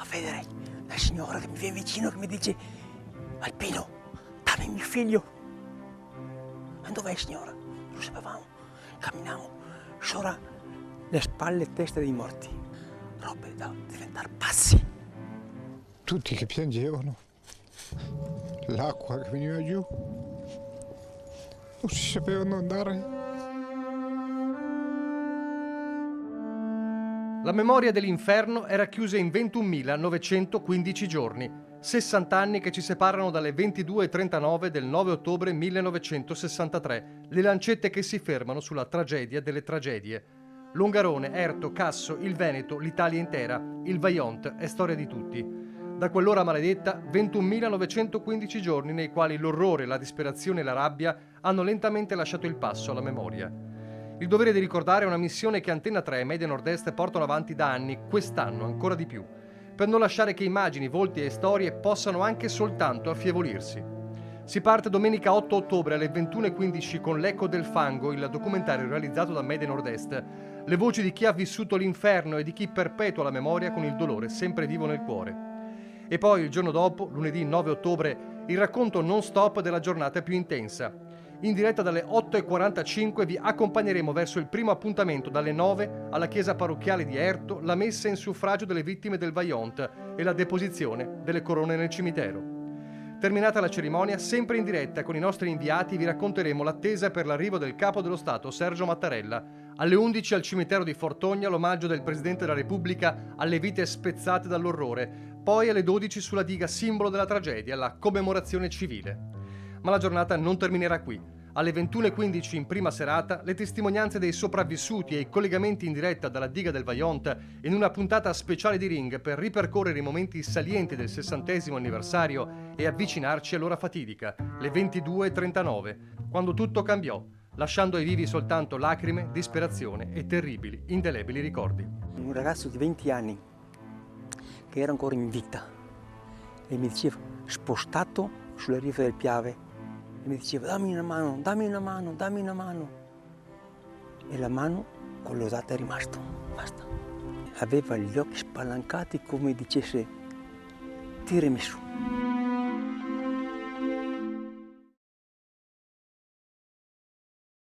a vedere la signora che mi viene vicino che mi dice: Alpino, dammi mio figlio. E dov'è signora? Non lo sapevamo. Camminiamo sopra le spalle e teste dei morti. Robe da diventare pazzi. Tutti che piangevano, l'acqua che veniva giù, non si sapevano andare. La memoria dell'inferno era chiusa in 21.915 giorni, 60 anni che ci separano dalle 22:39 del 9 ottobre 1963, le lancette che si fermano sulla tragedia delle tragedie. Longarone, Erto, Casso, il Veneto, l'Italia intera, il Vajont è storia di tutti. Da quell'ora maledetta, 21.915 giorni nei quali l'orrore, la disperazione e la rabbia hanno lentamente lasciato il passo alla memoria. Il dovere di ricordare è una missione che Antenna 3 e Media Nord-Est portano avanti da anni, quest'anno ancora di più, per non lasciare che immagini, volti e storie possano anche soltanto affievolirsi. Si parte domenica 8 ottobre alle 21:15 con L'Eco del Fango, il documentario realizzato da Media Nord-Est, le voci di chi ha vissuto l'inferno e di chi perpetua la memoria con il dolore sempre vivo nel cuore. E poi il giorno dopo, lunedì 9 ottobre, il racconto non stop della giornata più intensa. In diretta dalle 8:45 vi accompagneremo verso il primo appuntamento dalle 9 alla chiesa parrocchiale di Erto, la messa in suffragio delle vittime del Vajont e la deposizione delle corone nel cimitero. Terminata la cerimonia, sempre in diretta con i nostri inviati vi racconteremo l'attesa per l'arrivo del capo dello Stato Sergio Mattarella. Alle 11 al cimitero di Fortogna l'omaggio del Presidente della Repubblica alle vite spezzate dall'orrore, poi alle 12 sulla diga simbolo della tragedia, la commemorazione civile. Ma la giornata non terminerà qui. Alle 21:15 in prima serata, le testimonianze dei sopravvissuti e i collegamenti in diretta dalla diga del Vajont in una puntata speciale di Ring per ripercorrere i momenti salienti del 60° anniversario e avvicinarci all'ora fatidica, le 22:39, quando tutto cambiò, lasciando ai vivi soltanto lacrime, disperazione e terribili, indelebili ricordi. Un ragazzo di 20 anni che era ancora in vita e mi diceva, spostato sulle rive del Piave, e mi diceva: dammi una mano, dammi una mano, dammi una mano. E la mano con le date è rimasto, basta. Aveva gli occhi spalancati come dicesse: tirami su.